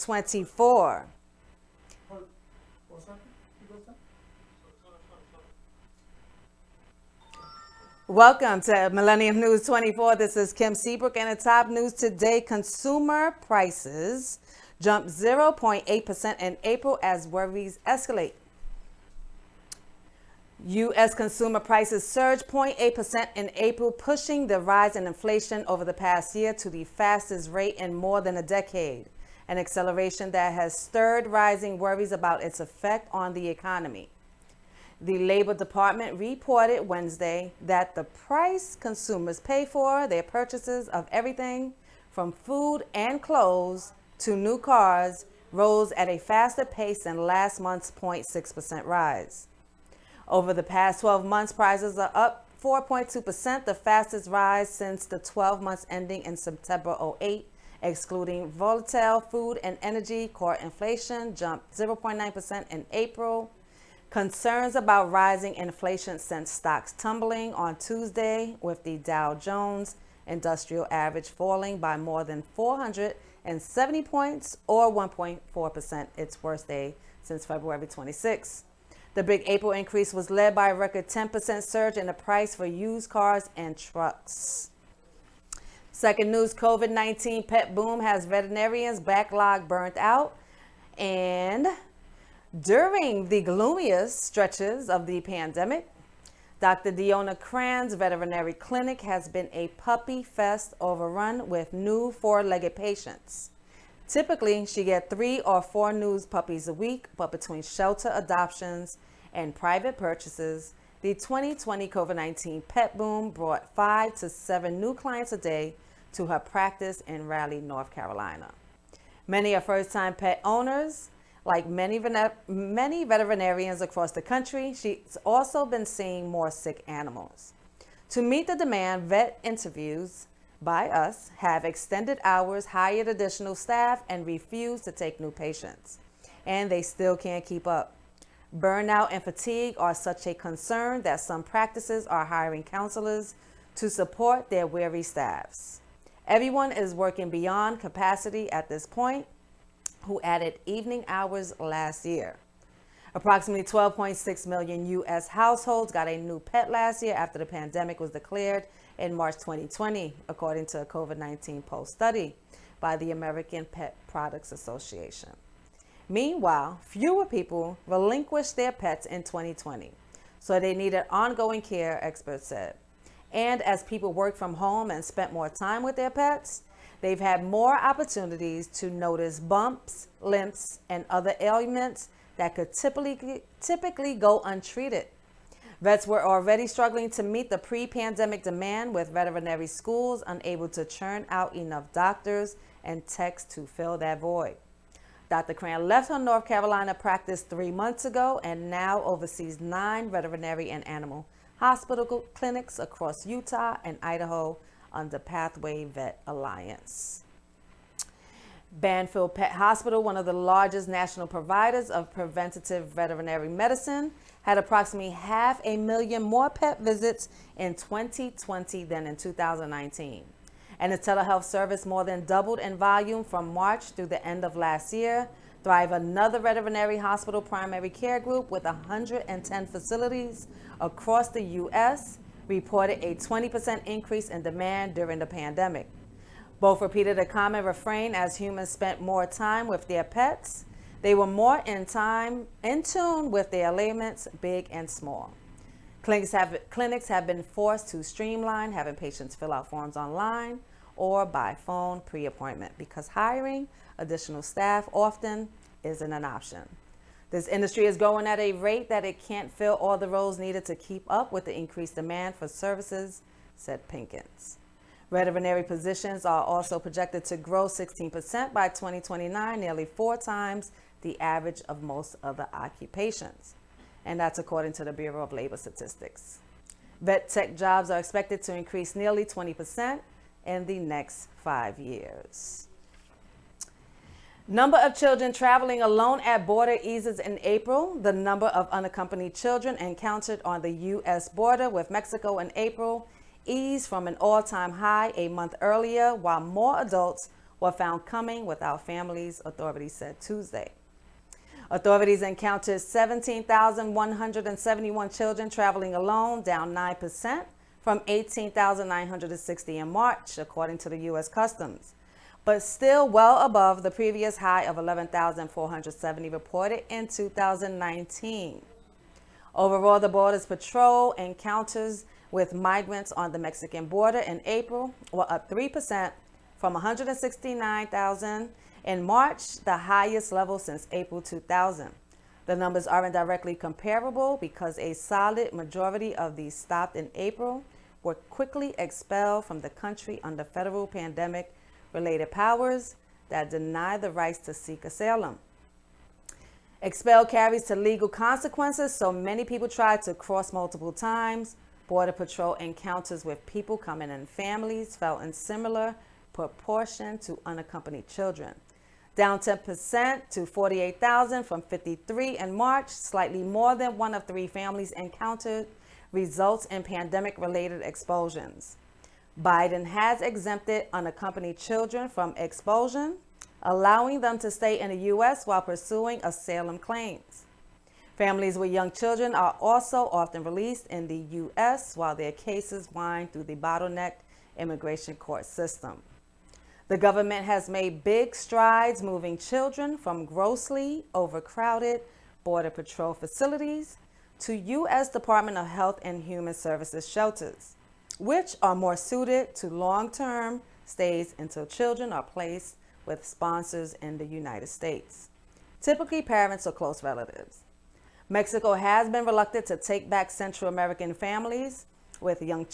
24. Welcome to Millennium News 24. This is Kim Seabrook, and the top news today: consumer prices jumped 0.8% in April as worries escalate. U.S. consumer prices surged 0.8% in April, pushing the rise in inflation over the past year to the fastest rate in more than a decade, an acceleration that has stirred rising worries about its effect on the economy. The Labor Department reported Wednesday that the price consumers pay for their purchases of everything from food and clothes to new cars rose at a faster pace than last month's 0.6% rise. Over the past 12 months, prices are up 4.2%, the fastest rise since the 12 months ending in September 08. Excluding volatile food and energy, core inflation jumped 0.9% in April. Concerns about rising inflation sent stocks tumbling on Tuesday, with the Dow Jones Industrial Average falling by more than 470 points, or 1.4%, its worst day since February 26. The big April increase was led by a record 10% surge in the price for used cars and trucks. Second news: COVID-19 pet boom has veterinarians' backlog burnt out. And during the gloomiest stretches of the pandemic, Dr. Deonna Kranz Veterinary Clinic has been a puppy fest, overrun with new four-legged patients. Typically, she gets 3 or 4 new puppies a week, but between shelter adoptions and private purchases, the 2020 COVID-19 pet boom brought 5 to 7 new clients a day to her practice in Raleigh, North Carolina. Many are first-time pet owners. Like many veterinarians across the country, she's also been seeing more sick animals. To meet the demand, vet interviews by us have extended hours, hired additional staff, and refused to take new patients. And they still can't keep up. Burnout and fatigue are such a concern that some practices are hiring counselors to support their weary staffs. Everyone is working beyond capacity at this point, who added evening hours last year. Approximately 12.6 million U.S. households got a new pet last year after the pandemic was declared in March 2020, according to a COVID-19 poll study by the American Pet Products Association. Meanwhile, fewer people relinquished their pets in 2020, so they needed ongoing care, experts said. And as people work from home and spent more time with their pets, they've had more opportunities to notice bumps, limps, and other ailments that could typically go untreated. Vets were already struggling to meet the pre-pandemic demand, with veterinary schools unable to churn out enough doctors and techs to fill that void. Dr. Cran left her North Carolina practice 3 months ago and now oversees 9 veterinary and animal hospital clinics across Utah and Idaho under Pathway Vet Alliance. Banfield Pet Hospital, one of the largest national providers of preventative veterinary medicine, had approximately 500,000 more pet visits in 2020 than in 2019. And the telehealth service more than doubled in volume from March through the end of last year. Thrive, another veterinary hospital primary care group with 110 facilities across the U.S., reported a 20% increase in demand during the pandemic. Both repeated a common refrain: as humans spent more time with their pets, they were more in tune with their ailments, big and small. Clinics have been forced to streamline, having patients fill out forms online or by phone pre-appointment, because hiring additional staff often isn't an option. This industry is growing at a rate that it can't fill all the roles needed to keep up with the increased demand for services, said Pinkins. Veterinary positions are also projected to grow 16% by 2029, nearly 4 times the average of most other occupations. And that's according to the Bureau of Labor Statistics. Vet tech jobs are expected to increase nearly 20% in the next 5 years. Number of children traveling alone at border eases in April. The number of unaccompanied children encountered on the U.S. border with Mexico in April eased from an all-time high a month earlier, while more adults were found coming without families, authorities said Tuesday. Authorities encountered 17,171 children traveling alone, down 9% from 18,960 in March, according to the U.S. Customs, but still well above the previous high of 11,470 reported in 2019. Overall, the Borders Patrol encounters with migrants on the Mexican border in April were up 3% from 169,000 in March, the highest level since April 2000. The numbers aren't directly comparable because a solid majority of these stopped in April were quickly expelled from the country under federal pandemic-related powers that deny the rights to seek asylum. Expel carries to legal consequences, so many people tried to cross multiple times. Border Patrol encounters with people coming in families fell in similar proportion to unaccompanied children, down 10% to 48,000 from 53 in March. Slightly more than one of three families encountered results in pandemic-related expulsions. Biden has exempted unaccompanied children from expulsion, allowing them to stay in the U.S. while pursuing asylum claims. Families with young children are also often released in the U.S. while their cases wind through the bottlenecked immigration court system. The government has made big strides moving children from grossly overcrowded Border Patrol facilities to U.S. Department of Health and Human Services shelters, which are more suited to long-term stays until children are placed with sponsors in the United States, typically parents or close relatives. Mexico has been reluctant to take back Central American families with young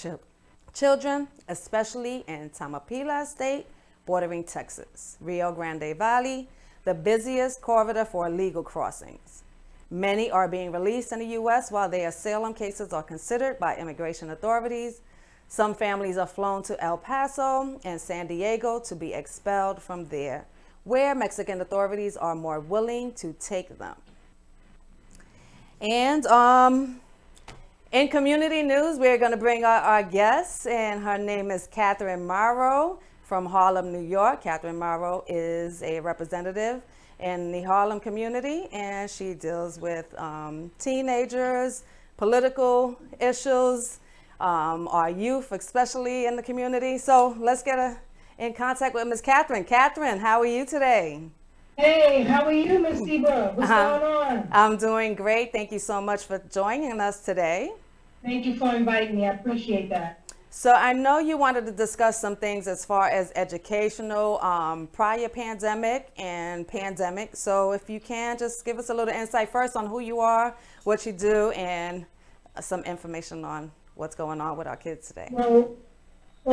children, especially in Tamaulipas state, bordering Texas, Rio Grande Valley, the busiest corridor for illegal crossings. Many are being released in the U.S. while their asylum cases are considered by immigration authorities. Some families are flown to El Paso and San Diego to be expelled from there, where Mexican authorities are more willing to take them. And in community news, we're going to bring our guest, and her name is Catherine Morrow from Harlem, New York. Catherine Morrow is a representative in the Harlem community, and she deals with teenagers, political issues, our youth, especially in the community. So let's get in contact with Ms. Catherine. Catherine, how are you today? Hey, how are you, Miss Debra? What's going on? I'm doing great. Thank you so much for joining us today. Thank you for inviting me. I appreciate that. So I know you wanted to discuss some things as far as educational, prior pandemic and pandemic. So if you can, just give us a little insight first on who you are, what you do, and some information on what's going on with our kids today. Well,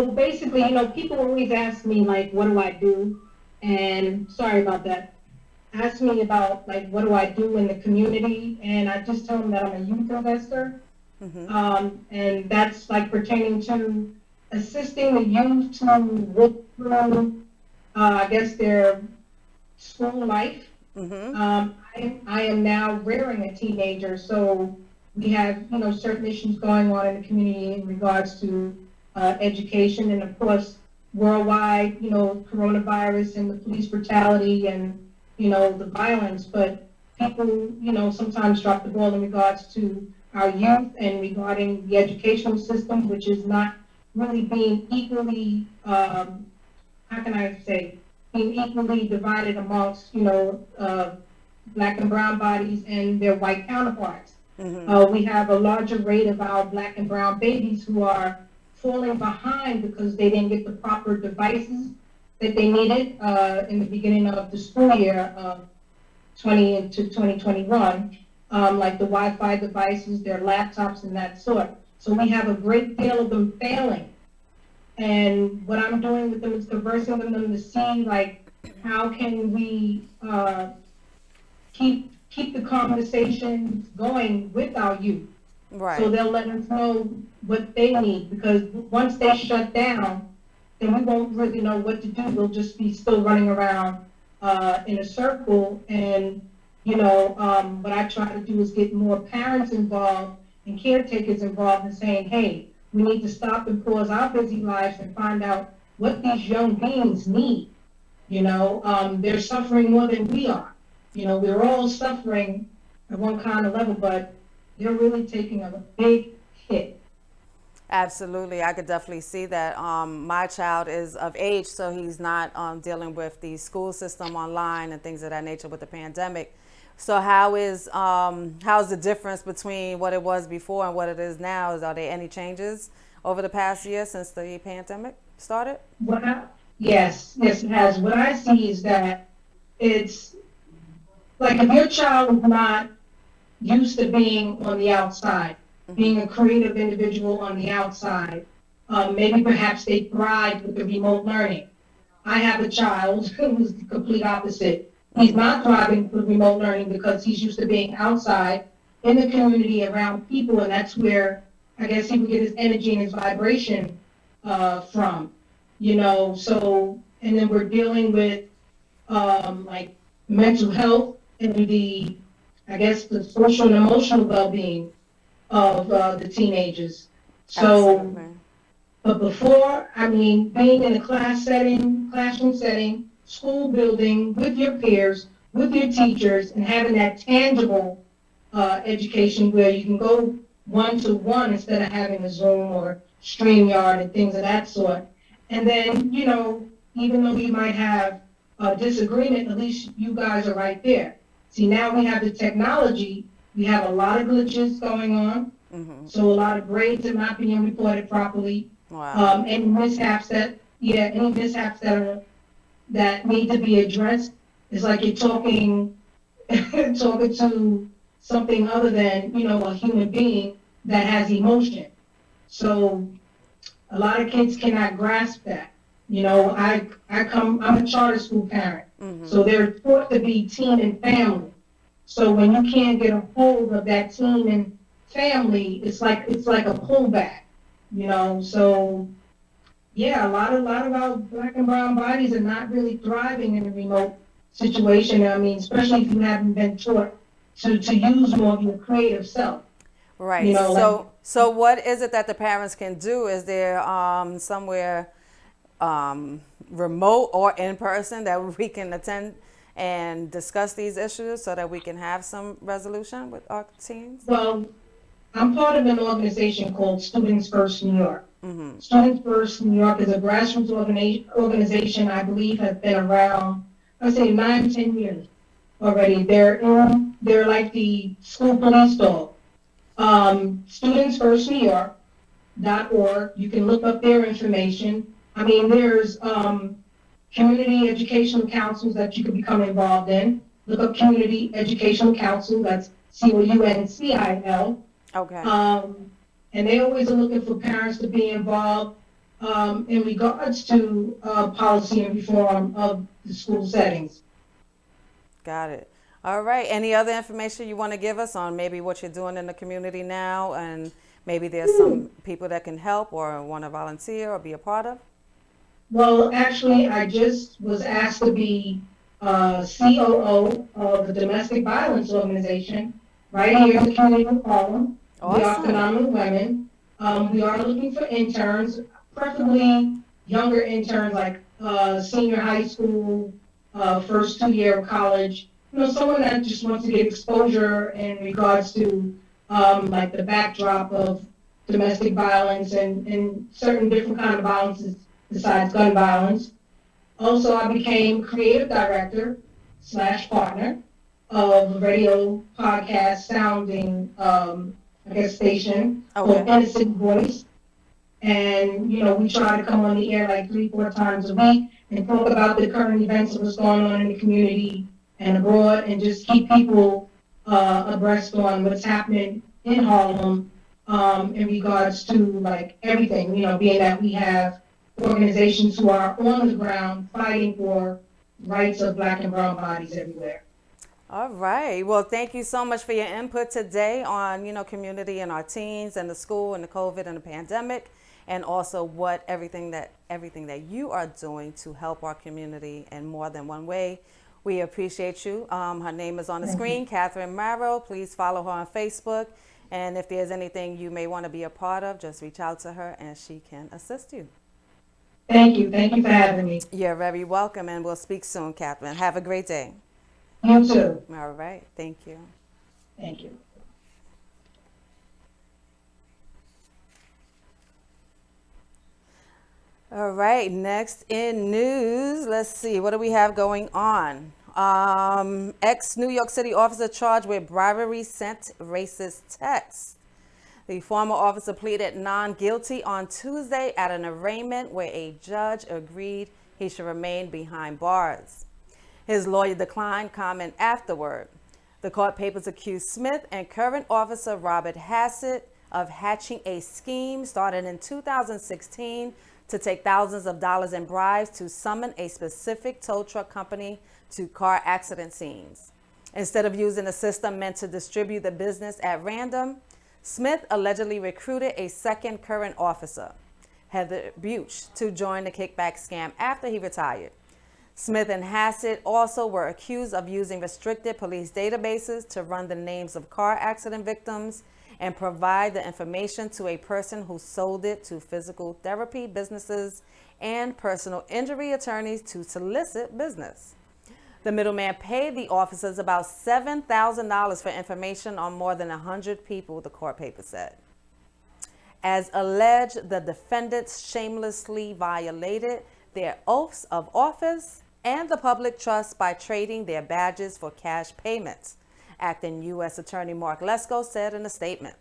basically, people always ask me, like, what do I do? And sorry about that. Ask me about, like, what do I do in the community? And I just tell them that I'm a youth investor. And that's like pertaining to assisting the youth to work through, I guess, their school life. I am now rearing a teenager, so we have, certain issues going on in the community in regards to education, and of course, worldwide, coronavirus and the police brutality and, the violence. But people, sometimes drop the ball in regards to our youth and regarding the educational system, which is not really being equally, being equally divided amongst, black and brown bodies and their white counterparts. We have a larger rate of our black and brown babies who are falling behind because they didn't get the proper devices that they needed in the beginning of the school year of 20 into 2021. Like the Wi-Fi devices, their laptops, and that sort. So we have a great deal of them failing. And what I'm doing with them is conversing with them to see, like, how can we keep the conversation going with our youth. Right. So they'll let us know what they need, because once they shut down, then we won't really know what to do. We'll just be still running around in a circle. And what I try to do is get more parents involved and caretakers involved in saying, hey, we need to stop and pause our busy lives and find out what these young beings need. They're suffering more than we are. We're all suffering at one kind of level, but they're really taking a big hit. Absolutely, I could definitely see that. My child is of age, so he's not dealing with the school system online and things of that nature with the pandemic. So how's the difference between what it was before and what it is now? Are there any changes over the past year since the pandemic started? What I, yes, it has. What I see is that it's like if your child is not used to being on the outside, being a creative individual on the outside. Maybe perhaps they thrive with the remote learning. I have a child who's the complete opposite. He's not thriving with remote learning because he's used to being outside in the community around people, and that's where I guess he would get his energy and his vibration from. So, and then we're dealing with like mental health and I guess, the social and emotional well-being of the teenagers. So, Absolutely. but before, I mean, being in a classroom setting, school building with your peers, with your teachers, and having that tangible education where you can go one-to-one instead of having a Zoom or StreamYard and things of that sort. And then, even though you might have a disagreement, at least you guys are right there. See, now we have the technology. We have a lot of glitches going on. So a lot of grades are not being reported properly. Wow. Any mishaps that need to be addressed is like you're talking talking to something other than a human being that has emotion. So a lot of kids cannot grasp that. I'm a charter school parent, so they're taught to be team and family. So when you can't get a hold of that team and family, it's like a pullback. So yeah, a lot of our black and brown bodies are not really thriving in a remote situation. I mean, especially if you haven't been taught to use more of your creative self. Right. Like So what is it that the parents can do? Is there somewhere remote or in person that we can attend and discuss these issues so that we can have some resolution with our teens? well, I'm part of an organization called Students First New York. Students First New York is a grassroots organization, I believe, has been around, I'd say 9, 10 years already. They're like the school police dog. StudentsFirstNewYork.org. You can look up their information. I mean, there's community educational councils that you could become involved in. Look up Community Educational Council. That's COUNCIL. Okay. And they always are looking for parents to be involved in regards to policy and reform of the school settings. Got it. All right. Any other information you want to give us on maybe what you're doing in the community now, and maybe there's some people that can help or want to volunteer or be a part of? Well, actually, I just was asked to be COO of the Domestic Violence Organization right here in the community of Harlem. We are Awesome. phenomenal women. We are looking for interns, preferably younger interns like senior high school, first 2 year of college. Someone that just wants to get exposure in regards to like the backdrop of domestic violence and certain different kind of violences besides gun violence. Also, I became creative director / partner of a radio podcast sounding, station called Okay. Innocent Voice. And, we try to come on the air like 3, 4 times a week and talk about the current events of what's going on in the community and abroad, and just keep people abreast on what's happening in Harlem in regards to like everything, being that we have organizations who are on the ground fighting for rights of black and brown bodies everywhere. All right. Well, thank you so much for your input today on, community and our teens and the school and the COVID and the pandemic, and also what everything that you are doing to help our community in more than one way. We appreciate you. Her name is on the screen, Catherine Marrow. Please follow her on Facebook. And if there's anything you may want to be a part of, just reach out to her and she can assist you. Thank you. Thank you for having me. You're very welcome, and we'll speak soon, Catherine. Have a great day. You too. All right. Thank you. Thank you. All right, next in news, let's see, what do we have going on? Ex-New York City officer charged with bribery sent racist text. The former officer pleaded non-guilty on Tuesday at an arraignment where a judge agreed he should remain behind bars. His lawyer declined comment afterward. The court papers accused Smith and current officer Robert Hassett of hatching a scheme started in 2016 to take thousands of dollars in bribes to summon a specific tow truck company to car accident scenes. Instead of using a system meant to distribute the business at random, Smith allegedly recruited a second current officer, Heather Buch, to join the kickback scam after he retired. Smith and Hassett also were accused of using restricted police databases to run the names of car accident victims and provide the information to a person who sold it to physical therapy businesses and personal injury attorneys to solicit business. The middleman paid the officers about $7,000 for information on more than 100 people, the court paper said. As alleged, the defendants shamelessly violated their oaths of office and the public trust by trading their badges for cash payments, acting U.S. Attorney Mark Lesko said in a statement.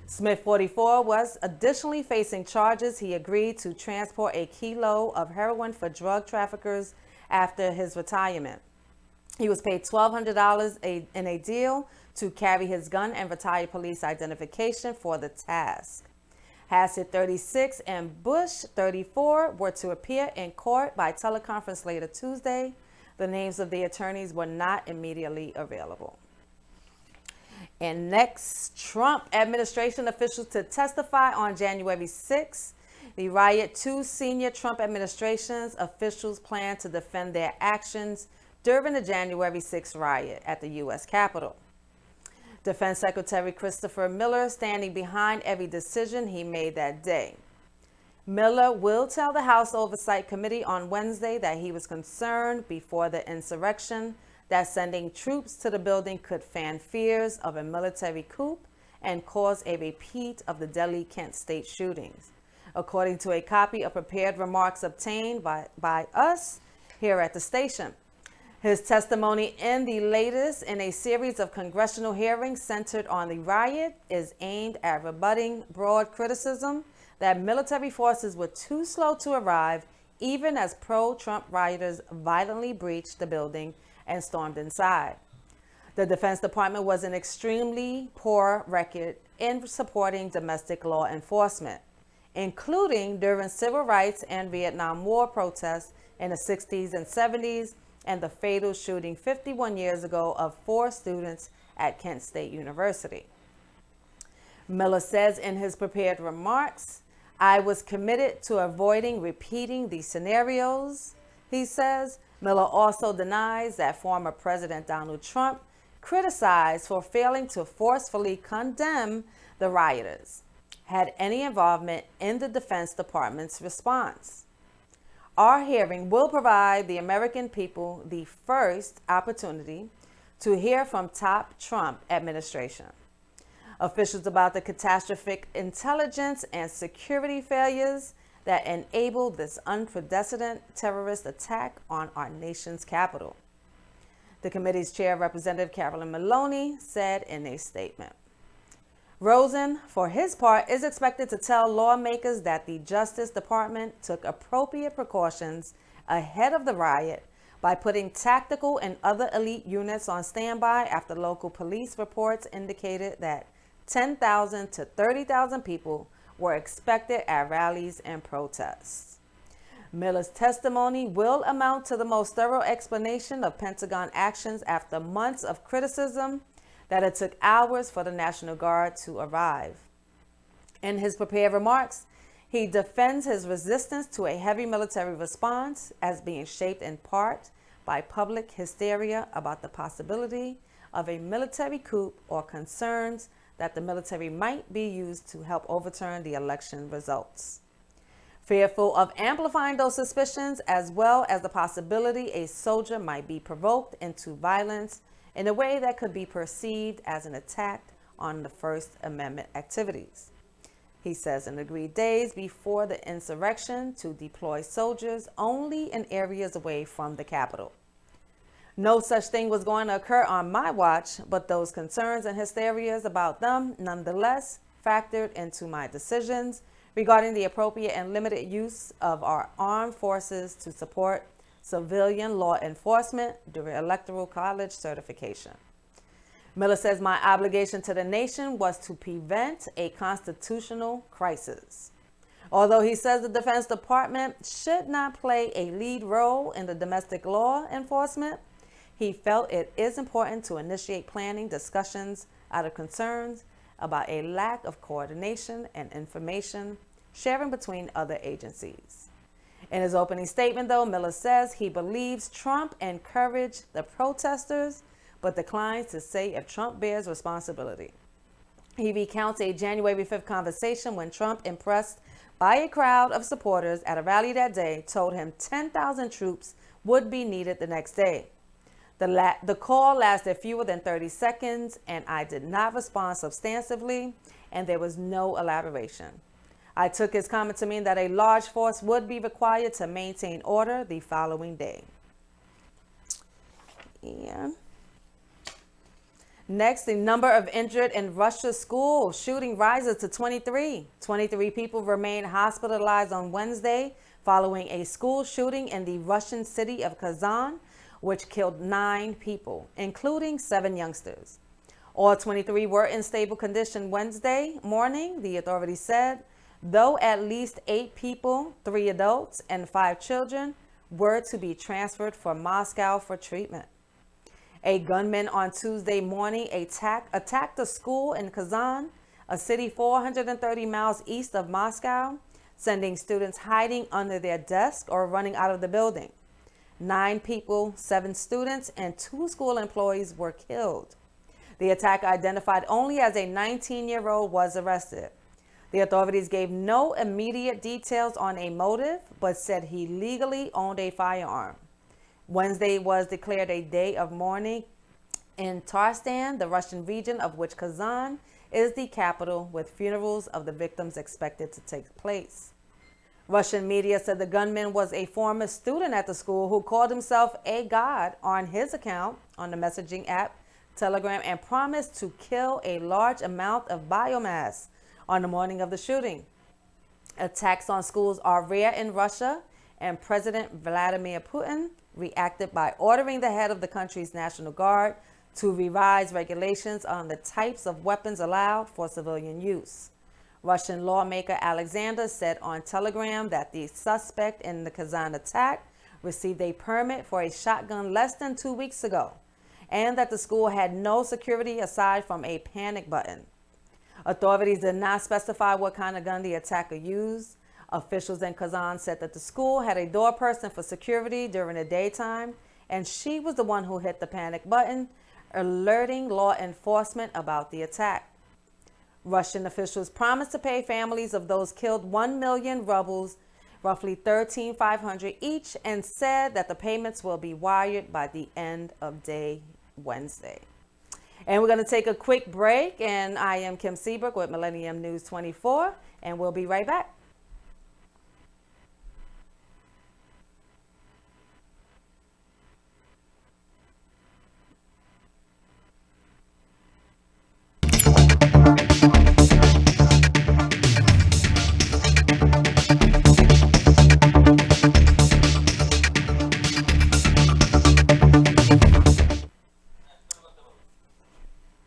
Smith, 44, was additionally facing charges. He agreed to transport a kilo of heroin for drug traffickers after his retirement. He was paid $1,200 in a deal to carry his gun and retired police identification for the task. Hassett, 36, and Bush, 34, were to appear in court by teleconference later Tuesday. The names of the attorneys were not immediately available. And next, Trump administration officials to testify on January 6th. The riot, 2 senior Trump administration's officials plan to defend their actions during the January 6th riot at the U.S. Capitol. Defense Secretary Christopher Miller standing behind every decision he made that day. Miller will tell the House Oversight Committee on Wednesday that he was concerned before the insurrection that sending troops to the building could fan fears of a military coup and cause a repeat of the Delhi Kent State shootings, according to a copy of prepared remarks obtained by us here at the station. His testimony in the latest in a series of congressional hearings centered on the riot is aimed at rebutting broad criticism that military forces were too slow to arrive, even as pro-Trump rioters violently breached the building and stormed inside. The Defense Department was an extremely poor record in supporting domestic law enforcement, including during civil rights and Vietnam War protests in the 60s and 70s, and the fatal shooting 51 years ago of 4 students at Kent State University. Miller says in his prepared remarks, "I was committed to avoiding repeating these scenarios," he says. Miller also denies that former President Donald Trump criticized for failing to forcefully condemn the rioters, had any involvement in the Defense Department's response. Our hearing will provide the American people the first opportunity to hear from top Trump administration officials about the catastrophic intelligence and security failures that enabled this unprecedented terrorist attack on our nation's capital, the committee's chair, Representative Carolyn Maloney, said in a statement. Rosen, for his part, is expected to tell lawmakers that the Justice Department took appropriate precautions ahead of the riot by putting tactical and other elite units on standby after local police reports indicated that 10,000 to 30,000 people were expected at rallies and protests. Miller's testimony will amount to the most thorough explanation of Pentagon actions after months of criticism that it took hours for the National Guard to arrive. In his prepared remarks, he defends his resistance to a heavy military response as being shaped in part by public hysteria about the possibility of a military coup or concerns that the military might be used to help overturn the election results. Fearful of amplifying those suspicions, as well as the possibility a soldier might be provoked into violence in a way that could be perceived as an attack on the First Amendment activities. He says in agreed days before the insurrection to deploy soldiers only in areas away from the Capitol. No such thing was going to occur on my watch, but those concerns and hysterias about them nonetheless factored into my decisions regarding the appropriate and limited use of our armed forces to support civilian law enforcement during Electoral College certification. Miller says my obligation to the nation was to prevent a constitutional crisis. Although he says the Defense Department should not play a lead role in the domestic law enforcement, he felt it is important to initiate planning discussions out of concerns about a lack of coordination and information sharing between other agencies. In his opening statement, though, Miller says he believes Trump encouraged the protesters, but declines to say if Trump bears responsibility. He recounts a January 5th conversation when Trump, impressed by a crowd of supporters at a rally that day, told him 10,000 troops would be needed the next day. The call lasted fewer than 30 seconds, and I did not respond substantively, and there was no elaboration. I took his comment to mean that a large force would be required to maintain order the following day. Yeah. Next, the number of injured in Russia's school shooting rises to 23. 23 people remain hospitalized on Wednesday following a school shooting in the Russian city of Kazan, which killed 9 people, including 7 youngsters. All 23 were in stable condition Wednesday morning, the authorities said, though at least 8 people, 3 adults and 5 children, were to be transferred from Moscow for treatment. A gunman on Tuesday morning attacked a school in Kazan, a city 430 miles east of Moscow, sending students hiding under their desks or running out of the building. 9 people, 7 students, and 2 school employees were killed. The attacker, identified only as a 19-year-old, was arrested. The authorities gave no immediate details on a motive, but said he legally owned a firearm. Wednesday was declared a day of mourning in Tarstan, the Russian region of which Kazan is the capital, with funerals of the victims expected to take place. Russian media said the gunman was a former student at the school who called himself a god on his account on the messaging app Telegram and promised to kill a large amount of biomass on the morning of the shooting. Attacks on schools are rare in Russia, and President Vladimir Putin reacted by ordering the head of the country's National Guard to revise regulations on the types of weapons allowed for civilian use. Russian lawmaker Alexander said on Telegram that the suspect in the Kazan attack received a permit for a shotgun less than 2 weeks ago, and that the school had no security aside from a panic button. Authorities did not specify what kind of gun the attacker used. Officials in Kazan said that the school had a door person for security during the daytime, and she was the one who hit the panic button, alerting law enforcement about the attack. Russian officials promised to pay families of those killed 1 million rubles, roughly $13,500 each, and said that the payments will be wired by the end of day Wednesday. And we're going to take a quick break, and I am Kim Seabrook with Millennium News 24, and we'll be right back.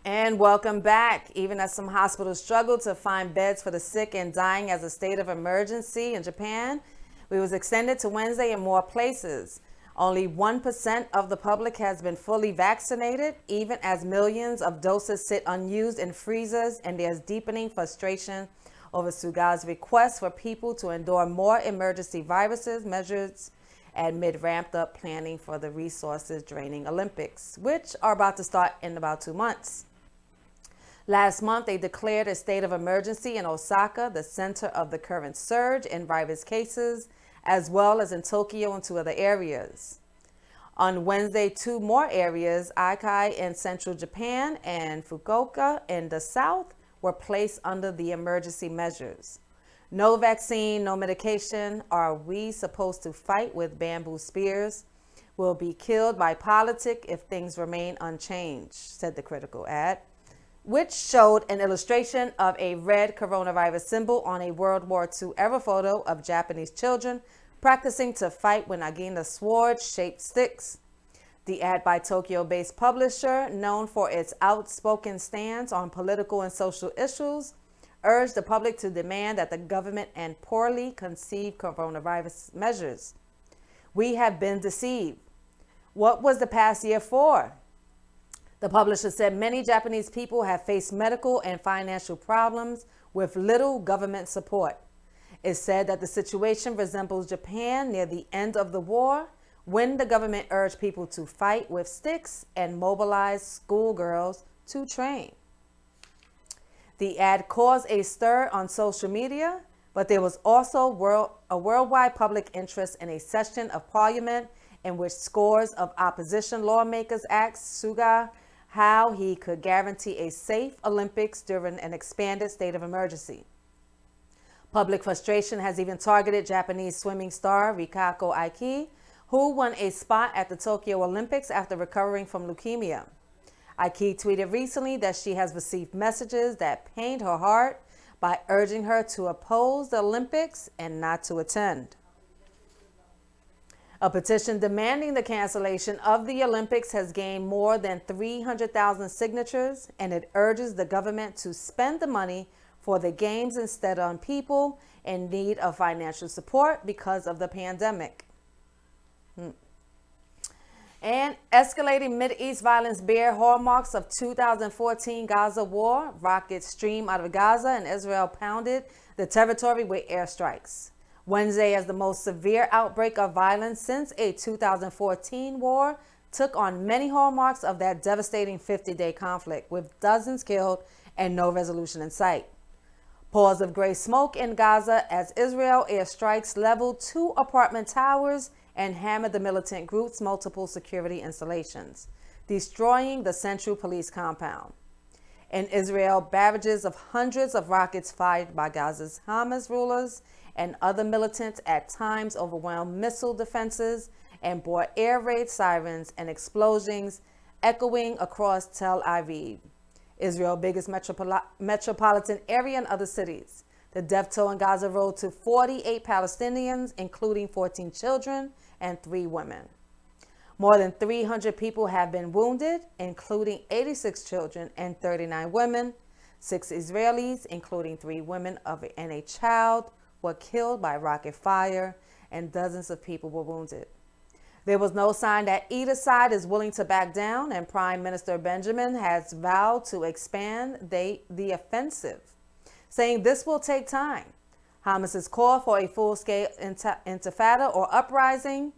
And welcome back. Even as some hospitals struggle to find beds for the sick and dying as a state of emergency in Japan, it was extended to Wednesday in more places. Only 1% of the public has been fully vaccinated, even as millions of doses sit unused in freezers, and there's deepening frustration over Suga's request for people to endure more emergency viruses measures amid ramped up planning for the resources draining Olympics, which are about to start in about 2 months. Last month, they declared a state of emergency in Osaka, the center of the current surge in virus cases, as well as in Tokyo and two other areas. On Wednesday, two more areas, Aikai in central Japan and Fukuoka in the south, were placed under the emergency measures. No vaccine, no medication. Are we supposed to fight with bamboo spears? We'll be killed by politics if things remain unchanged, said the critical ad, which showed an illustration of a red coronavirus symbol on a World War II era photo of Japanese children practicing to fight with Nagina sword-shaped sticks. The ad, by Tokyo-based publisher known for its outspoken stance on political and social issues, urged the public to demand that the government end poorly conceived coronavirus measures. We have been deceived. What was the past year for? The publisher said many Japanese people have faced medical and financial problems with little government support. It said that the situation resembles Japan near the end of the war, when the government urged people to fight with sticks and mobilize schoolgirls to train. The ad caused a stir on social media, but there was also a worldwide public interest in a session of parliament in which scores of opposition lawmakers asked Suga how he could guarantee a safe Olympics during an expanded state of emergency. Public frustration has even targeted Japanese swimming star Rikako Aiki, who won a spot at the Tokyo Olympics after recovering from leukemia. Aiki tweeted recently that she has received messages that pained her heart by urging her to oppose the Olympics and not to attend. A petition demanding the cancellation of the Olympics has gained more than 300,000 signatures, and it urges the government to spend the money for the games instead on people in need of financial support because of the pandemic. And escalating Mideast violence bear hallmarks of 2014 Gaza war. Rockets streamed out of Gaza and Israel pounded the territory with airstrikes. Wednesday, as the most severe outbreak of violence since a 2014 war, took on many hallmarks of that devastating 50-day conflict, with dozens killed and no resolution in sight. Pause of gray smoke in Gaza as Israel airstrikes leveled 2 apartment towers and hammered the militant group's multiple security installations, destroying the central police compound. In Israel, barrages of hundreds of rockets fired by Gaza's Hamas rulers and other militants at times overwhelmed missile defenses and brought air raid sirens and explosions echoing across Tel Aviv, Israel's biggest metropolitan area, and other cities. The death toll in Gaza rose to 48 Palestinians, including 14 children and 3 women. More than 300 people have been wounded, including 86 children and 39 women. 6 Israelis, including 3 women and a child, were killed by rocket fire, and dozens of people were wounded. There was no sign that either side is willing to back down, and Prime Minister Benjamin has vowed to expand the offensive, saying this will take time. Hamas's call for a full-scale intifada or uprising,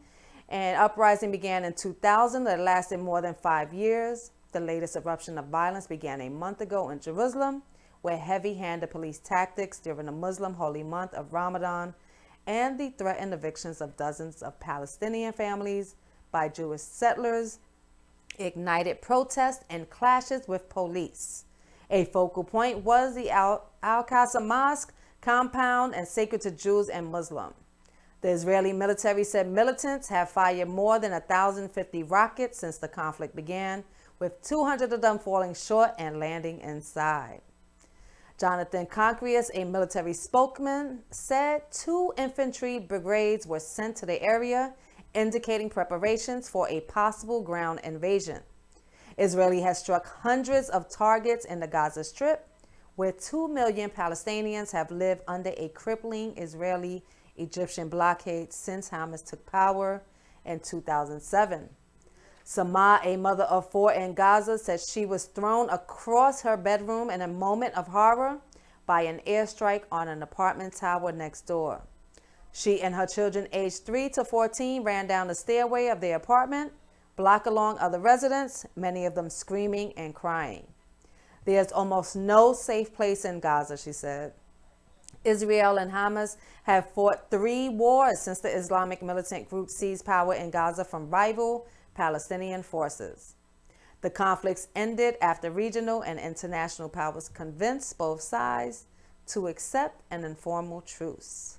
and uprising began in 2000 that lasted more than 5 years. The latest eruption of violence began a month ago in Jerusalem, where heavy-handed police tactics during the Muslim holy month of Ramadan and the threatened evictions of dozens of Palestinian families by Jewish settlers ignited protests and clashes with police. A focal point was the Al-Aqsa Mosque compound and sacred to Jews and Muslims. The Israeli military said militants have fired more than 1,050 rockets since the conflict began, with 200 of them falling short and landing inside. Jonathan Concreus, a military spokesman, said 2 infantry brigades were sent to the area, indicating preparations for a possible ground invasion. Israel has struck hundreds of targets in the Gaza Strip, where 2 million Palestinians have lived under a crippling Israeli-Egyptian blockade since Hamas took power in 2007. Sama, a mother of 4 in Gaza, said she was thrown across her bedroom in a moment of horror by an airstrike on an apartment tower next door. She and her children aged 3 to 14 ran down the stairway of their apartment, block along other residents, many of them screaming and crying. There's almost no safe place in Gaza, she said. Israel and Hamas have fought 3 wars since the Islamic militant group seized power in Gaza from rival Palestinian forces. The conflicts ended after regional and international powers convinced both sides to accept an informal truce.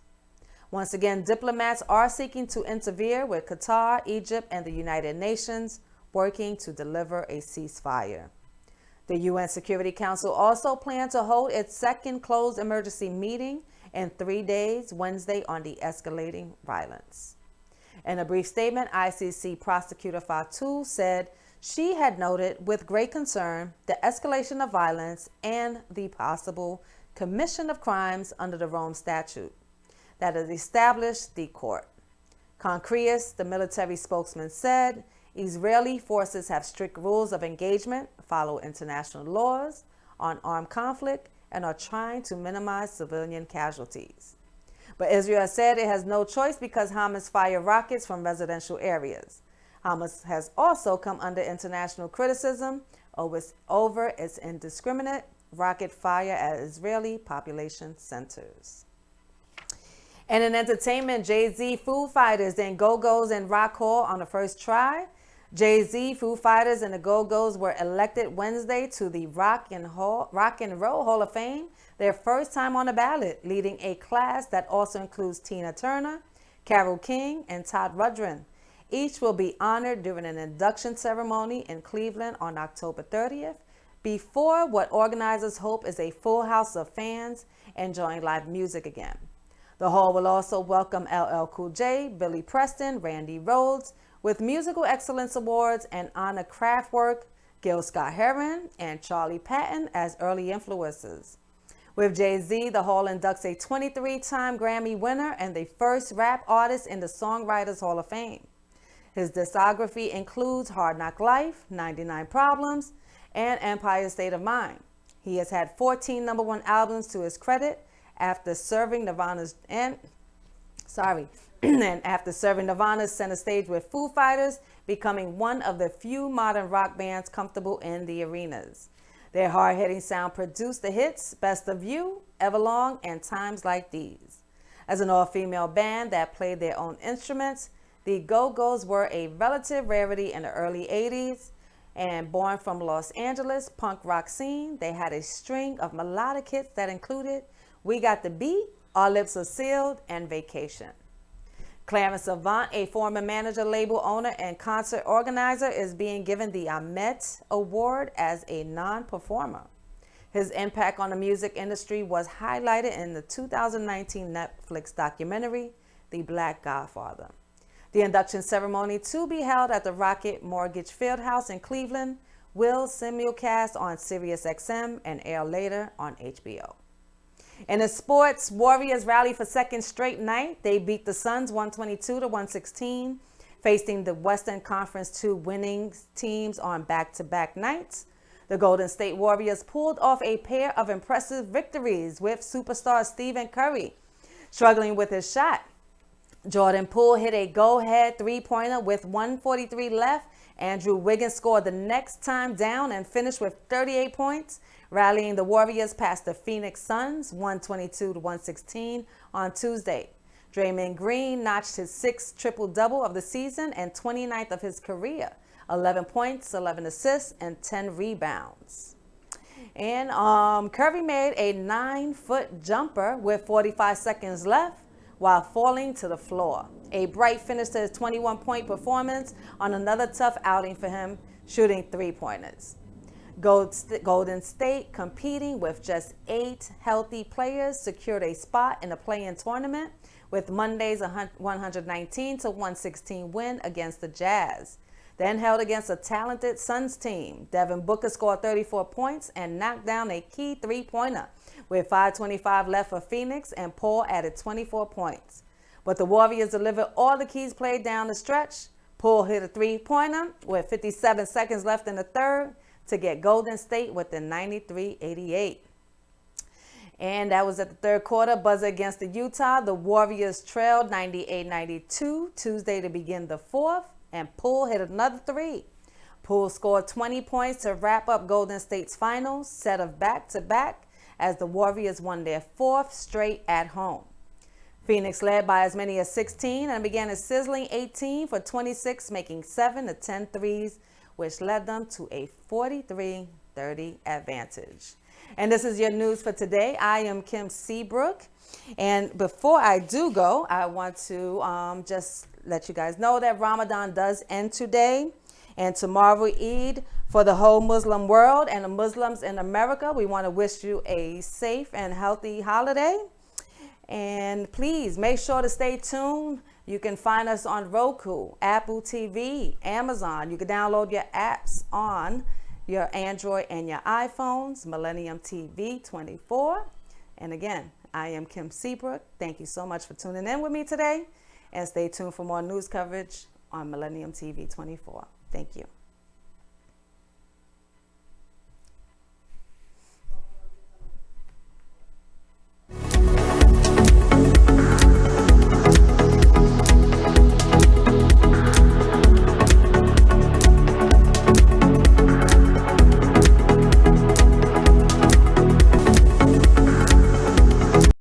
Once again, diplomats are seeking to intervene with Qatar, Egypt, and the United Nations, working to deliver a ceasefire. The UN Security Council also planned to hold its second closed emergency meeting in 3 days, Wednesday, on the escalating violence. In a brief statement, ICC prosecutor Fatou said she had noted with great concern the escalation of violence and the possible commission of crimes under the Rome Statute that has established the court. Concreus, the military spokesman, said Israeli forces have strict rules of engagement, follow international laws on armed conflict, and are trying to minimize civilian casualties. But Israel said it has no choice because Hamas fire rockets from residential areas. Hamas has also come under international criticism over its indiscriminate rocket fire at Israeli population centers. And in entertainment, Jay-Z, Foo Fighters, and Go-Go's in Rock Hall on the first try. Jay-Z, Foo Fighters, and the Go-Go's were elected Wednesday to the Rock and Roll Hall of Fame, their first time on the ballot, leading a class that also includes Tina Turner, Carole King, and Todd Rundgren. Each will be honored during an induction ceremony in Cleveland on October 30th, before what organizers hope is a full house of fans enjoying live music again. The hall will also welcome LL Cool J, Billy Preston, Randy Rhoads, with Musical Excellence Awards and honor Kraftwerk, Gil Scott-Heron, and Charlie Patton as early influences. With Jay-Z, the hall inducts a 23-time Grammy winner and the first rap artist in the Songwriters Hall of Fame. His discography includes Hard Knock Life, 99 Problems, and Empire State of Mind. He has had 14 #1 albums to his credit after serving Nirvana's center stage with Foo Fighters, becoming one of the few modern rock bands comfortable in the arenas. Their hard-hitting sound produced the hits Best of You, Everlong, and Times Like These. As an all-female band that played their own instruments, the Go-Go's were a relative rarity in the early 80s, and born from Los Angeles punk rock scene, they had a string of melodic hits that included We Got the Beat, Our Lips Are Sealed, and Vacation. Clarence Avant, a former manager, label owner, and concert organizer, is being given the Ahmet Award as a non-performer. His impact on the music industry was highlighted in the 2019 Netflix documentary, The Black Godfather. The induction ceremony, to be held at the Rocket Mortgage Fieldhouse in Cleveland, will simulcast on SiriusXM and air later on HBO. In the sports, Warriors rally for second straight night. They beat the Suns 122-116, facing the Western Conference 2 winning teams on back-to-back nights. The Golden State Warriors pulled off a pair of impressive victories with superstar Stephen Curry struggling with his shot. Jordan Poole hit a go-ahead three-pointer with 1:43 left. Andrew Wiggins scored the next time down and finished with 38 points, rallying the Warriors past the Phoenix Suns 122-116 on Tuesday. Draymond Green notched his 6th triple-double of the season and 29th of his career, 11 points, 11 assists, and 10 rebounds. And Curry made a 9-foot jumper with 45 seconds left while falling to the floor. A bright finish to his 21-point performance on another tough outing for him, shooting three-pointers. Golden State, competing with just 8 healthy players, secured a spot in the play-in tournament with Monday's 119-116 win against the Jazz. Then held against a talented Suns team. Devin Booker scored 34 points and knocked down a key three-pointer with 5:25 left for Phoenix, and Paul added 24 points. But the Warriors delivered all the keys played down the stretch. Paul hit a three-pointer with 57 seconds left in the third to get Golden State within 93-88. And that was at the third quarter. Buzzer against the Utah. The Warriors trailed 98-92 Tuesday to begin the fourth, and Poole hit another three. Poole scored 20 points to wrap up Golden State's finals set of back-to-back as the Warriors won their 4th straight at home. Phoenix led by as many as 16 and began a sizzling 18 for 26, making 7 of 10 threes, which led them to a 43-30 advantage. And this is your news for today. I am Kim Seabrook. And before I do go, I want to just let you guys know that Ramadan does end today. And tomorrow, Eid, for the whole Muslim world and the Muslims in America, we want to wish you a safe and healthy holiday. And please make sure to stay tuned. You can find us on Roku, Apple TV, Amazon. You can download your apps on your Android and your iPhones, Millennium TV 24. And again, I am Kim Seabrook. Thank you so much for tuning in with me today. And stay tuned for more news coverage on Millennium TV 24. Thank you.